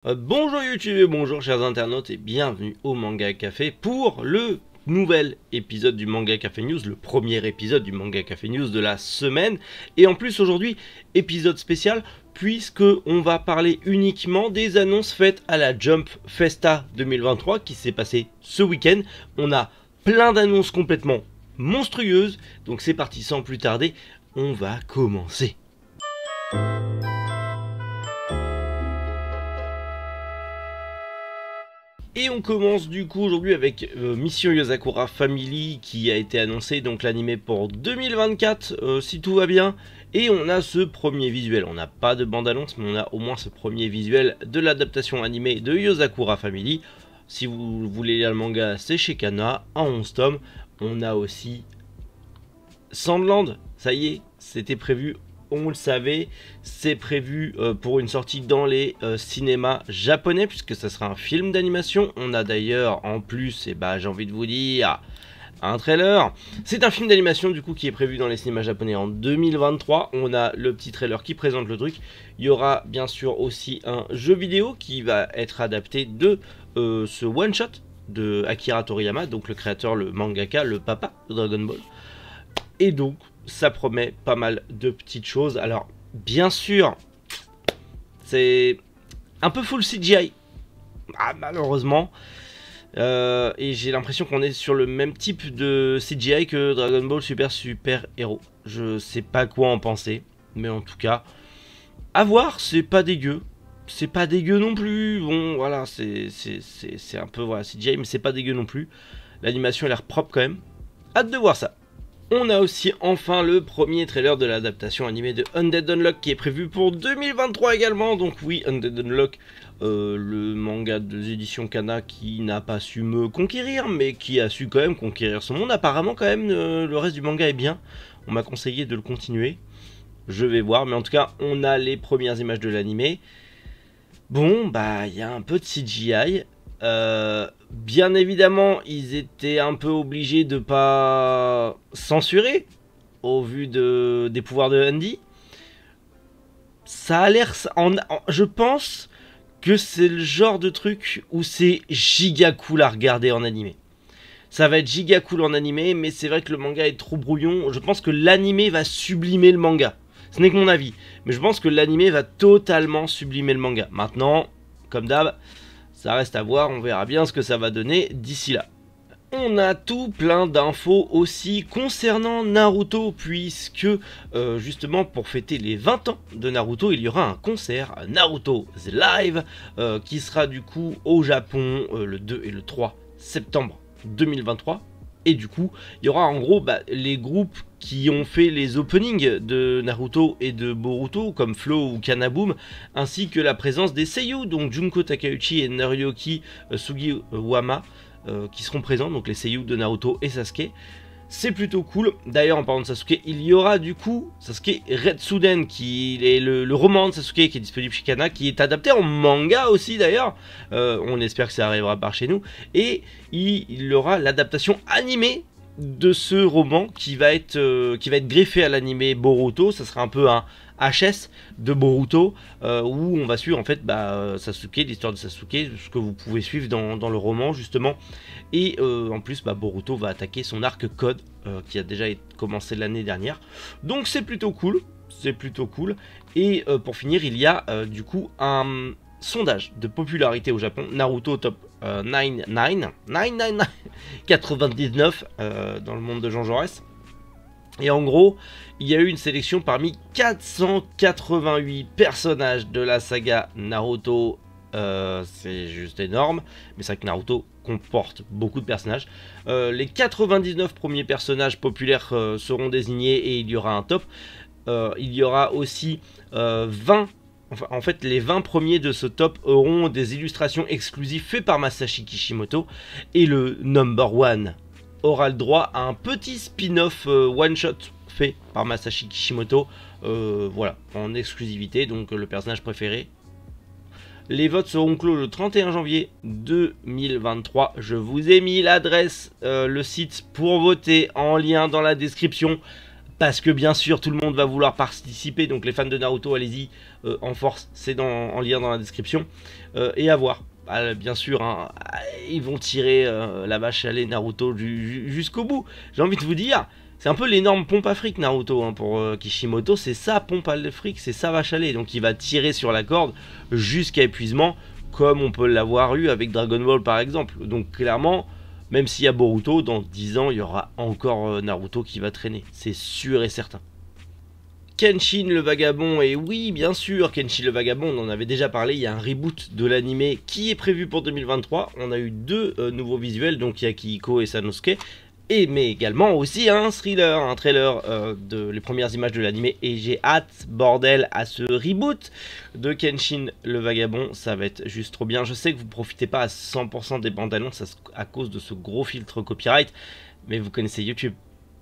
Bonjour YouTube et bonjour chers internautes et bienvenue au Manga Café pour le nouvel épisode du Manga Café News, le premier épisode du Manga Café News de la semaine. Et en plus aujourd'hui, épisode spécial puisque on va parler uniquement des annonces faites à la Jump Festa 2023 qui s'est passé ce week-end. On a plein d'annonces complètement monstrueuses, donc c'est parti sans plus tarder, on va commencer. Et on commence du coup aujourd'hui avec Mission Yozakura Family qui a été annoncé, donc l'animé pour 2024 si tout va bien. Et on a ce premier visuel, on n'a pas de bande-annonce mais on a au moins ce premier visuel de l'adaptation animée de Yozakura Family. Si vous voulez lire le manga, c'est chez Kana, en 11 tomes. On a aussi Sandland, ça y est, c'était prévu. On le savait, c'est prévu pour une sortie dans les cinémas japonais puisque ça sera un film d'animation. On a d'ailleurs en plus, et j'ai envie de vous dire, un trailer. C'est un film d'animation du coup qui est prévu dans les cinémas japonais en 2023. On a le petit trailer qui présente le truc. Il y aura bien sûr aussi un jeu vidéo qui va être adapté de ce one shot de Akira Toriyama, donc le créateur, le mangaka, le papa de Dragon Ball. Et donc ça promet pas mal de petites choses. Alors bien sûr c'est un peu full CGI malheureusement, et j'ai l'impression qu'on est sur le même type de CGI que Dragon Ball Super Hero. Je sais pas quoi en penser, mais en tout cas à voir. C'est pas dégueu, c'est pas dégueu non plus. Bon voilà, c'est un peu voilà CGI, mais c'est pas dégueu non plus. L'animation a l'air propre quand même. Hâte de voir ça. On a aussi enfin le premier trailer de l'adaptation animée de Undead Unluck qui est prévu pour 2023 également. Donc oui, Undead Unluck, le manga des éditions Kana qui n'a pas su me conquérir, mais qui a su quand même conquérir son monde. Apparemment quand même le reste du manga est bien. On m'a conseillé de le continuer. Je vais voir, mais en tout cas on a les premières images de l'animé. Bon il y a un peu de CGI. Bien évidemment, ils étaient un peu obligés de pas censurer au vu des pouvoirs de Andy. Ça a l'air, je pense que c'est le genre de truc où c'est giga cool à regarder en animé. Ça va être giga cool en animé, mais c'est vrai que le manga est trop brouillon. Je pense que l'animé va sublimer le manga. Ce n'est que mon avis, mais je pense que l'animé va totalement sublimer le manga. Maintenant, comme d'hab, ça reste à voir, on verra bien ce que ça va donner d'ici là. On a tout plein d'infos aussi concernant Naruto, puisque justement pour fêter les 20 ans de Naruto, il y aura un concert Naruto The Live qui sera du coup au Japon le 2 et le 3 septembre 2023. Et du coup, il y aura en gros les groupes qui ont fait les openings de Naruto et de Boruto, comme Flow ou Kanaboom, ainsi que la présence des seiyuu, donc Junko Takeuchi et Naruyuki Sugiwama, qui seront présents, donc les seiyuu de Naruto et Sasuke. C'est plutôt cool. D'ailleurs, en parlant de Sasuke, il y aura du coup Sasuke Retsuden, qui est le roman de Sasuke qui est disponible chez Kana, qui est adapté en manga aussi d'ailleurs. On espère que ça arrivera par chez nous. Et il y aura l'adaptation animée de ce roman qui va être greffé à l'animé Boruto. Ça sera un peu un HS de Boruto où on va suivre en fait Sasuke, l'histoire de Sasuke, ce que vous pouvez suivre dans le roman justement. Et en plus Boruto va attaquer son arc Code qui a déjà commencé l'année dernière. Donc c'est plutôt cool, c'est plutôt cool. Et pour finir, il y a du coup un sondage de popularité au Japon. Naruto top 99 dans le monde de Jean Jaurès. Et en gros, il y a eu une sélection parmi 488 personnages de la saga Naruto. C'est juste énorme, mais c'est vrai que Naruto comporte beaucoup de personnages. Les 99 premiers personnages populaires seront désignés et il y aura un top. Il y aura aussi 20. En fait, les 20 premiers de ce top auront des illustrations exclusives faites par Masashi Kishimoto. Et le number one aura le droit à un petit spin-off one-shot fait par Masashi Kishimoto. Voilà, en exclusivité, donc le personnage préféré. Les votes seront clos le 31 janvier 2023. Je vous ai mis l'adresse, le site pour voter en lien dans la description. parce que bien sûr tout le monde va vouloir participer, donc les fans de Naruto, allez-y en force, c'est en lien dans la description, et à voir. Bien sûr, hein, ils vont tirer la vache à lait Naruto jusqu'au bout. J'ai envie de vous dire, c'est un peu l'énorme pompe à fric Naruto, hein, pour Kishimoto, c'est sa pompe à fric, c'est sa vache à lait, donc il va tirer sur la corde jusqu'à épuisement, comme on peut l'avoir eu avec Dragon Ball par exemple. Donc clairement, même s'il y a Boruto, dans 10 ans, il y aura encore Naruto qui va traîner, c'est sûr et certain. Kenshin le Vagabond, et oui bien sûr Kenshin le Vagabond, on en avait déjà parlé, il y a un reboot de l'anime qui est prévu pour 2023, on a eu deux nouveaux visuels, donc il y a Kihiko et Sanosuke, mais également aussi un trailer de les premières images de l'anime, et j'ai hâte, bordel, à ce reboot de Kenshin le Vagabond, ça va être juste trop bien. Je sais que vous profitez pas à 100% des bandes annonces à cause de ce gros filtre copyright, mais vous connaissez YouTube.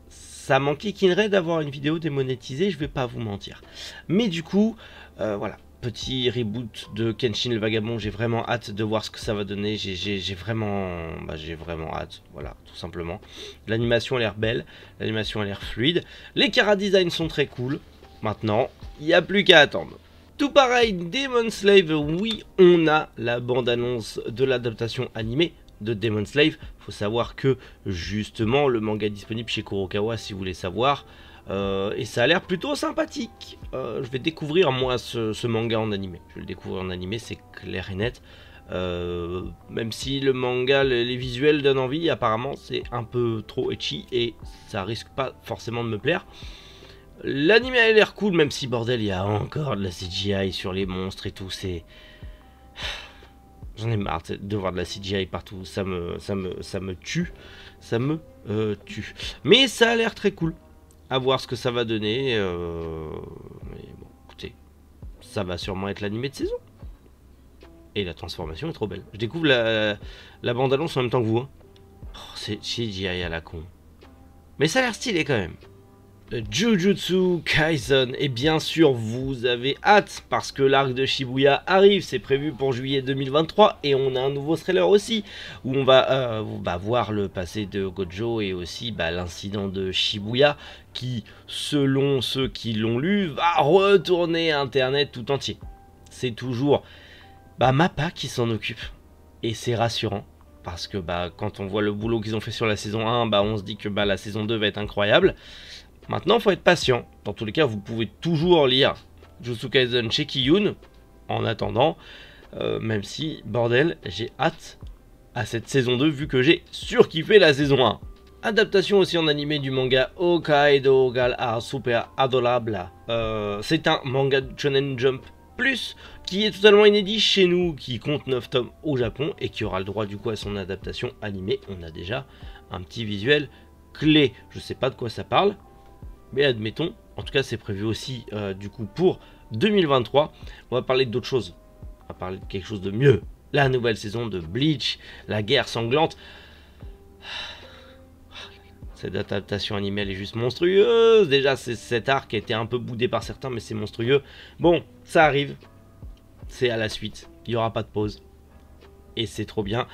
Ça m'enquiquinerait d'avoir une vidéo démonétisée, je vais pas vous mentir. Mais du coup, voilà, petit reboot de Kenshin le Vagabond, j'ai vraiment hâte de voir ce que ça va donner, j'ai vraiment hâte, voilà, tout simplement. L'animation a l'air belle, l'animation a l'air fluide, les chara-designs sont très cool, maintenant, il n'y a plus qu'à attendre. Tout pareil, Demon Slave, oui, on a la bande-annonce de l'adaptation animée de Demon Slave. Faut savoir que justement le manga est disponible chez Kurokawa si vous voulez savoir, et ça a l'air plutôt sympathique. Je vais découvrir moi ce manga en animé, je vais le découvrir en animé, c'est clair et net. Même si le manga, les visuels donnent envie, apparemment c'est un peu trop ecchi et ça risque pas forcément de me plaire. L'animé a l'air cool, même si bordel il y a encore de la CGI sur les monstres et tout, c'est... J'en ai marre de voir de la CGI partout, ça me tue, tue. Mais ça a l'air très cool, à voir ce que ça va donner, mais bon, écoutez, ça va sûrement être l'animé de saison. Et la transformation est trop belle. Je découvre la bande-annonce en même temps que vous, hein. Oh, c'est CGI à la con. Mais ça a l'air stylé quand même. Jujutsu Kaisen, et bien sûr vous avez hâte parce que l'arc de Shibuya arrive, c'est prévu pour juillet 2023 et on a un nouveau trailer aussi où on va voir le passé de Gojo et aussi l'incident de Shibuya qui, selon ceux qui l'ont lu, va retourner internet tout entier. C'est toujours Mappa qui s'en occupe et c'est rassurant parce que quand on voit le boulot qu'ils ont fait sur la saison 1, on se dit que la saison 2 va être incroyable. Maintenant, il faut être patient. Dans tous les cas, vous pouvez toujours lire Jujutsu Kaisen chez Kiyun. En attendant, même si, bordel, j'ai hâte à cette saison 2 vu que j'ai surkiffé la saison 1. Adaptation aussi en animé du manga Hokkaido Girl Are Super Adorable. C'est un manga de Shonen Jump Plus qui est totalement inédit chez nous, qui compte 9 tomes au Japon et qui aura le droit du coup à son adaptation animée. On a déjà un petit visuel clé. Je sais pas de quoi ça parle. Mais admettons, en tout cas c'est prévu aussi du coup pour 2023. On va parler d'autre chose, on va parler de quelque chose de mieux. La nouvelle saison de Bleach, la guerre sanglante. Cette adaptation animée elle est juste monstrueuse. Déjà cet arc a été un peu boudé par certains mais c'est monstrueux. Bon, ça arrive, c'est à la suite, il n'y aura pas de pause. Et c'est trop bien.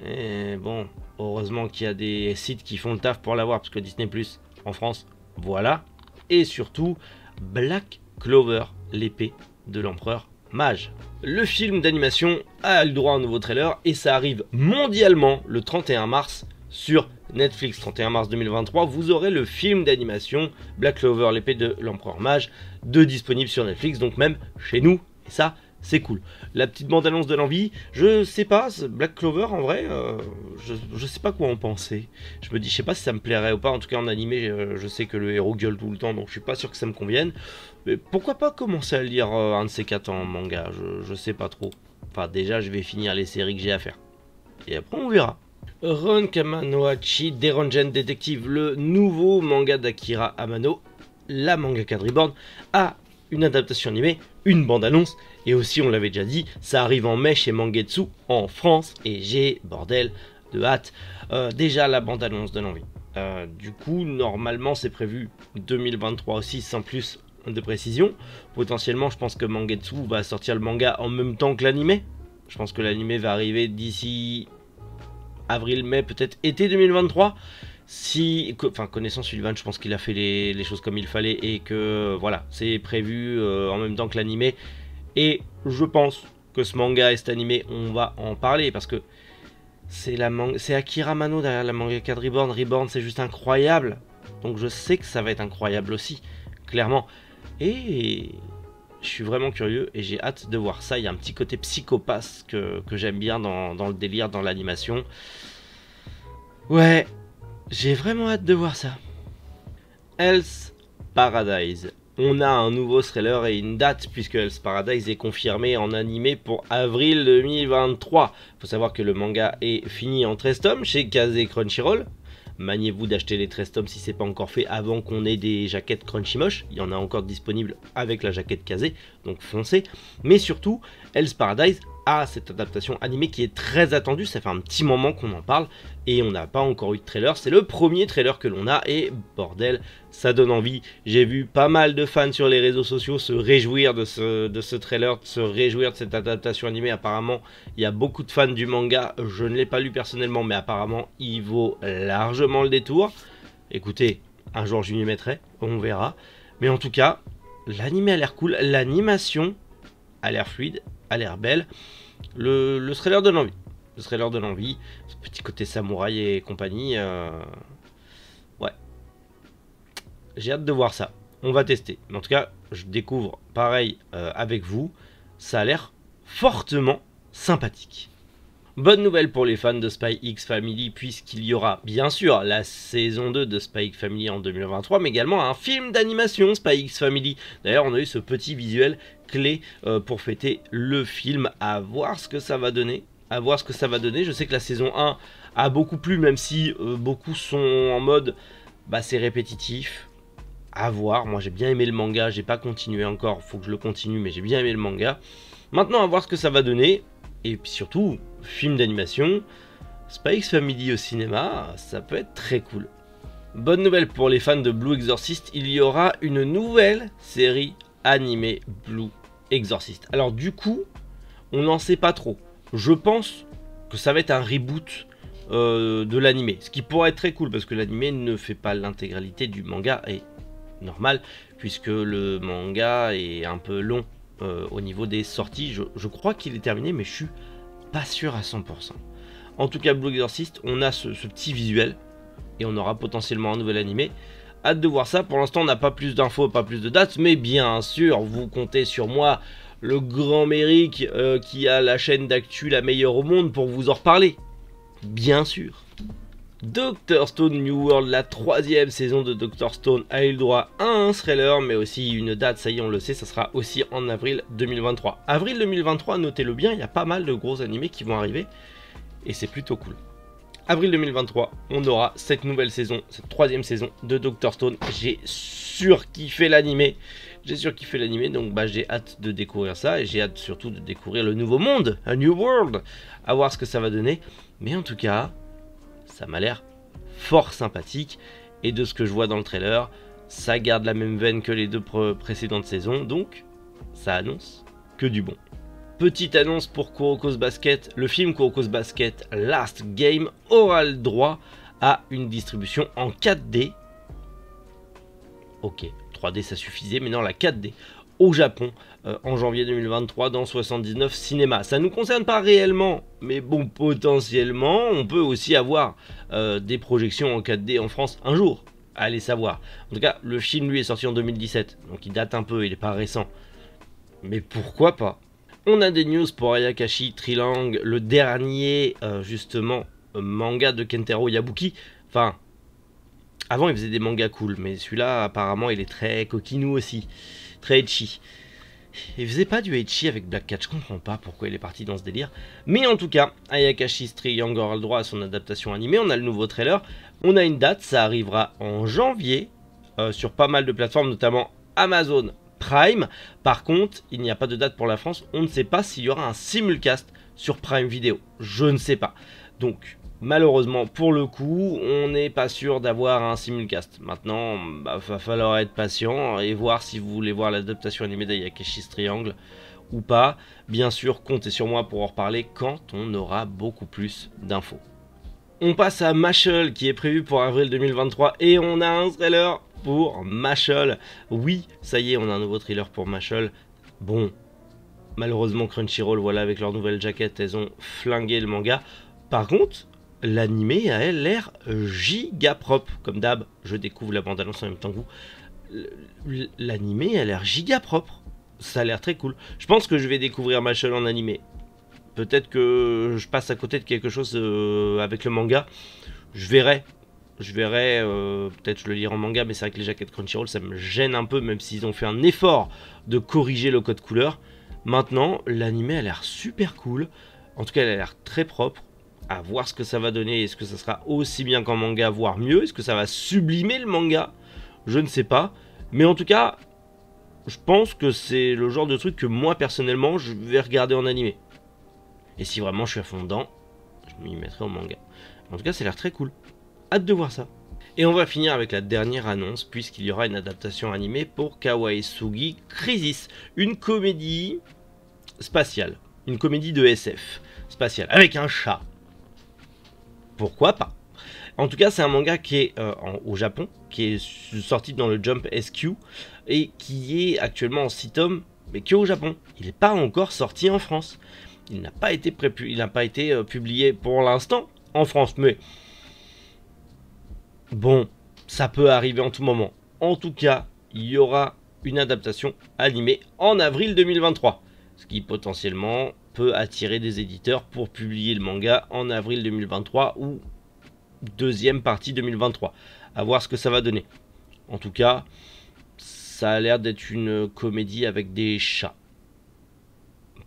Et bon, heureusement qu'il y a des sites qui font le taf pour l'avoir parce que Disney Plus en France... Voilà, et surtout Black Clover, l'épée de l'empereur mage. Le film d'animation a le droit à un nouveau trailer et ça arrive mondialement le 31 mars sur Netflix. 31 mars 2023, vous aurez le film d'animation Black Clover, l'épée de l'empereur mage, disponible sur Netflix, donc même chez nous, et ça c'est cool. La petite bande-annonce de l'envie, je sais pas, Black Clover en vrai, je sais pas quoi en penser. Je me dis, je sais pas si ça me plairait ou pas, en tout cas en animé, je sais que le héros gueule tout le temps, donc je suis pas sûr que ça me convienne. Mais pourquoi pas commencer à lire un de ces 4 en manga, je sais pas trop. Enfin déjà, je vais finir les séries que j'ai à faire. Et après on verra. Ronkama no Hachi, Derongen Detective, le nouveau manga d'Akira Amano, la mangaka de Reborn, a une adaptation animée, une bande-annonce, et aussi on l'avait déjà dit, ça arrive en mai chez Mangetsu en France, et j'ai, bordel, de hâte. Déjà la bande-annonce donne envie. Du coup, normalement c'est prévu 2023 aussi, sans plus de précision. Potentiellement, je pense que Mangetsu va sortir le manga en même temps que l'animé. Je pense que l'animé va arriver d'ici avril-mai, peut-être été 2023. Enfin, connaissant Sullivan, je pense qu'il a fait les choses comme il fallait et que voilà, c'est prévu en même temps que l'animé. Et je pense que ce manga et cet animé, on va en parler parce que c'est Akira Mano derrière la mangaka de Reborn. Reborn, c'est juste incroyable. Donc je sais que ça va être incroyable aussi, clairement. Et je suis vraiment curieux et j'ai hâte de voir ça. Il y a un petit côté psychopathe que j'aime bien dans le délire, dans l'animation. Ouais, j'ai vraiment hâte de voir ça. Hell's Paradise. On a un nouveau trailer et une date puisque Hell's Paradise est confirmé en animé pour avril 2023. Faut savoir que le manga est fini en 13 tomes chez Kazé Crunchyroll. Maniez-vous d'acheter les 13 tomes si c'est pas encore fait avant qu'on ait des jaquettes Crunchymosh. Il y en a encore disponibles avec la jaquette Kazé, donc foncez. Mais surtout, Hell's Paradise a cette adaptation animée qui est très attendue. Ça fait un petit moment qu'on en parle et on n'a pas encore eu de trailer. C'est le premier trailer que l'on a et bordel, ça donne envie. J'ai vu pas mal de fans sur les réseaux sociaux se réjouir de ce trailer, se réjouir de cette adaptation animée. Apparemment, il y a beaucoup de fans du manga. Je ne l'ai pas lu personnellement, mais apparemment, il vaut largement le détour. Écoutez, un jour je m'y mettrai, on verra. Mais en tout cas, l'animé a l'air cool, l'animation a l'air fluide, a l'air belle. Le trailer donne envie. Le trailer donne envie. Ce petit côté samouraï et compagnie. Ouais. J'ai hâte de voir ça. On va tester. Mais en tout cas, je découvre pareil avec vous. Ça a l'air fortement sympathique. Bonne nouvelle pour les fans de Spy X Family, puisqu'il y aura bien sûr la saison 2 de Spy X Family en 2023, mais également un film d'animation Spy X Family. D'ailleurs, on a eu ce petit visuel clé pour fêter le film. À voir ce que ça va donner. À voir ce que ça va donner. Je sais que la saison 1 a beaucoup plu, même si beaucoup sont en mode c'est répétitif. À voir. Moi, j'ai bien aimé le manga. J'ai pas continué encore. Faut que je le continue, mais j'ai bien aimé le manga. Maintenant, à voir ce que ça va donner. Et puis surtout, film d'animation, Spy X Family au cinéma, ça peut être très cool. Bonne nouvelle pour les fans de Blue Exorcist, il y aura une nouvelle série animée Blue Exorcist. Alors du coup, on n'en sait pas trop. Je pense que ça va être un reboot de l'animé, ce qui pourrait être très cool parce que l'animé ne fait pas l'intégralité du manga, et normal, puisque le manga est un peu long. Au niveau des sorties, je crois qu'il est terminé, mais je suis pas sûr à 100%. En tout cas, Blue Exorcist, on a ce petit visuel et on aura potentiellement un nouvel animé. Hâte de voir ça. Pour l'instant, on n'a pas plus d'infos, pas plus de dates, mais bien sûr, vous comptez sur moi, le grand Méric, qui a la chaîne d'actu la meilleure au monde, pour vous en reparler. Bien sûr. Dr Stone New World, la 3e saison de Dr Stone, a eu le droit à un trailer, mais aussi une date, ça y est, on le sait, ça sera aussi en avril 2023. Avril 2023, notez-le bien, il y a pas mal de gros animés qui vont arriver, et c'est plutôt cool. Avril 2023, on aura cette nouvelle saison, cette 3e saison de Dr Stone. J'ai surkiffé l'animé, donc j'ai hâte de découvrir ça, et j'ai hâte surtout de découvrir le nouveau monde, un New World, à voir ce que ça va donner, mais en tout cas, ça m'a l'air fort sympathique, et de ce que je vois dans le trailer, ça garde la même veine que les deux précédentes saisons, donc ça annonce que du bon. Petite annonce pour Kuroko's Basket, le film Kuroko's Basket Last Game aura le droit à une distribution en 4D. Ok, 3D ça suffisait, mais non, la 4D au Japon en janvier 2023 dans 79 cinémas. Ça ne nous concerne pas réellement, mais bon, potentiellement, on peut aussi avoir des projections en 4D en France un jour. Allez savoir. En tout cas, le film, lui, est sorti en 2017, donc il date un peu, il n'est pas récent. Mais pourquoi pas? On a des news pour Ayakashi Trilang, le dernier, justement, manga de Kentaro Yabuki. Enfin, avant, il faisait des mangas cool, mais celui-là, apparemment, il est très coquinou aussi. Très etchi. Il faisait pas du etchi avec Black Cat, je comprends pas pourquoi il est parti dans ce délire. Mais en tout cas, Ayakashi's Triangle aura le droit à son adaptation animée, on a le nouveau trailer, on a une date, ça arrivera en janvier, sur pas mal de plateformes, notamment Amazon Prime. Par contre, il n'y a pas de date pour la France, on ne sait pas s'il y aura un simulcast sur Prime Video, je ne sais pas. Donc, malheureusement, pour le coup, on n'est pas sûr d'avoir un simulcast. Maintenant, va falloir être patient et voir si vous voulez voir l'adaptation animée d'Ayakashi's Triangle ou pas. Bien sûr, comptez sur moi pour en reparler quand on aura beaucoup plus d'infos. On passe à Mashle qui est prévu pour avril 2023 et on a un trailer pour Mashle. Oui, ça y est, on a un nouveau trailer pour Mashle. Bon, malheureusement Crunchyroll, voilà, avec leur nouvelle jaquette, elles ont flingué le manga. Par contre, l'animé a l'air giga propre. Comme d'hab, je découvre la bande-annonce en même temps que vous. L'animé a l'air giga propre. Ça a l'air très cool. Je pense que je vais découvrir Mashle en animé. Peut-être que je passe à côté de quelque chose avec le manga. Je verrai. Peut-être je le lirai en manga, mais c'est vrai que les jaquettes Crunchyroll, ça me gêne un peu, même s'ils ont fait un effort de corriger le code couleur. Maintenant, l'animé a l'air super cool. En tout cas, elle a l'air très propre. À voir ce que ça va donner. Est-ce que ça sera aussi bien qu'en manga, voire mieux? Est-ce que ça va sublimer le manga? Je ne sais pas. Mais en tout cas, je pense que c'est le genre de truc que moi, personnellement, je vais regarder en animé. Et si vraiment je suis à fond dedans, je m'y mettrai en manga. En tout cas, ça a l'air très cool. Hâte de voir ça. Et on va finir avec la dernière annonce, puisqu'il y aura une adaptation animée pour Kawaii Sugi Crisis. Une comédie spatiale. Une comédie de SF spatiale. Avec un chat. Pourquoi pas? En tout cas, c'est un manga qui est au Japon, qui est sorti dans le Jump SQ, et qui est actuellement en 6 tomes, mais qui est au Japon. Il n'est pas encore sorti en France. Il n'a pas été publié pour l'instant en France, mais bon, ça peut arriver en tout moment. En tout cas, il y aura une adaptation animée en avril 2023, ce qui potentiellement peut attirer des éditeurs pour publier le manga en avril 2023 ou deuxième partie 2023. À voir ce que ça va donner. En tout cas, ça a l'air d'être une comédie avec des chats.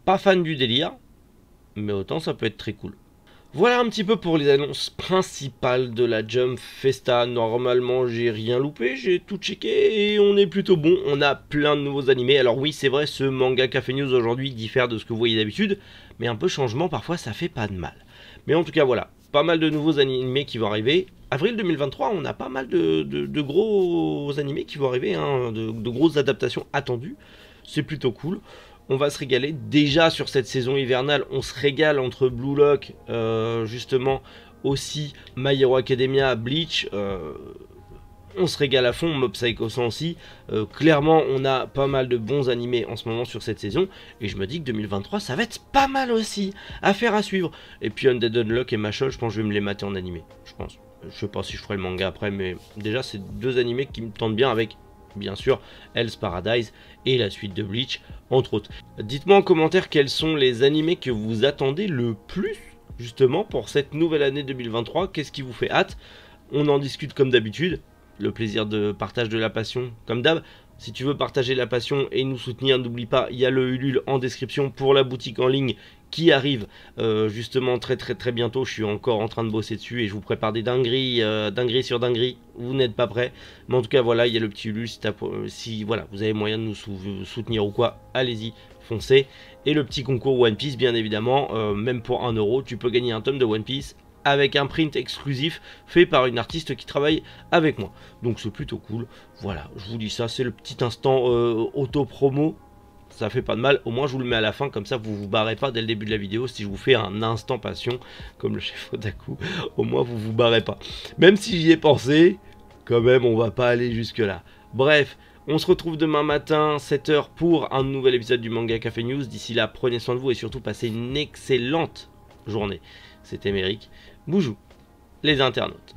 Pas fan du délire, mais autant ça peut être très cool. Voilà un petit peu pour les annonces principales de la Jump Festa. Normalement, j'ai rien loupé, j'ai tout checké et on est plutôt bon. On a plein de nouveaux animés. Alors oui, c'est vrai, ce manga Café News aujourd'hui diffère de ce que vous voyez d'habitude, mais un peu changement, parfois ça fait pas de mal. Mais en tout cas, voilà, pas mal de nouveaux animés qui vont arriver. Avril 2023, on a pas mal de gros animés qui vont arriver, hein, de grosses adaptations attendues. C'est plutôt cool. On va se régaler. Déjà sur cette saison hivernale, on se régale entre Blue Lock, justement aussi My Hero Academia, Bleach. On se régale à fond, Mob Psycho 100 aussi. Clairement, on a pas mal de bons animés en ce moment sur cette saison. Et je me dis que 2023, ça va être pas mal aussi. Affaire à suivre. Et puis Undead Unlock et Mashle, je pense que je vais me les mater en animé. Je pense. Je sais pas si je ferai le manga après, mais déjà, c'est deux animés qui me tentent bien avec, bien sûr, Hell's Paradise et la suite de Bleach, entre autres. Dites-moi en commentaire quels sont les animés que vous attendez le plus, justement, pour cette nouvelle année 2023. Qu'est-ce qui vous fait hâte? On en discute comme d'habitude. Le plaisir de partage de la passion, comme d'hab. Si tu veux partager la passion et nous soutenir, n'oublie pas, il y a le Ulule en description pour la boutique en ligne qui arrive justement très bientôt. Je suis encore en train de bosser dessus et je vous prépare des dingueries, dingueries sur dingueries. Vous n'êtes pas prêts, mais en tout cas voilà, il y a le petit Ulule. Si voilà, vous avez moyen de nous soutenir ou quoi, allez-y, foncez. Et le petit concours One Piece, bien évidemment, même pour 1 €, tu peux gagner un tome de One Piece avec un print exclusif fait par une artiste qui travaille avec moi. Donc c'est plutôt cool. Voilà, je vous dis ça, c'est le petit instant auto-promo. Ça fait pas de mal, au moins je vous le mets à la fin, comme ça vous vous barrez pas dès le début de la vidéo. Si je vous fais un instant passion, comme le chef Otaku, au moins vous vous barrez pas. Même si j'y ai pensé, quand même on va pas aller jusque là. Bref, on se retrouve demain matin, 7 h pour un nouvel épisode du Manga Café News. D'ici là, prenez soin de vous et surtout passez une excellente journée. C'était Méric. Boujou, les internautes.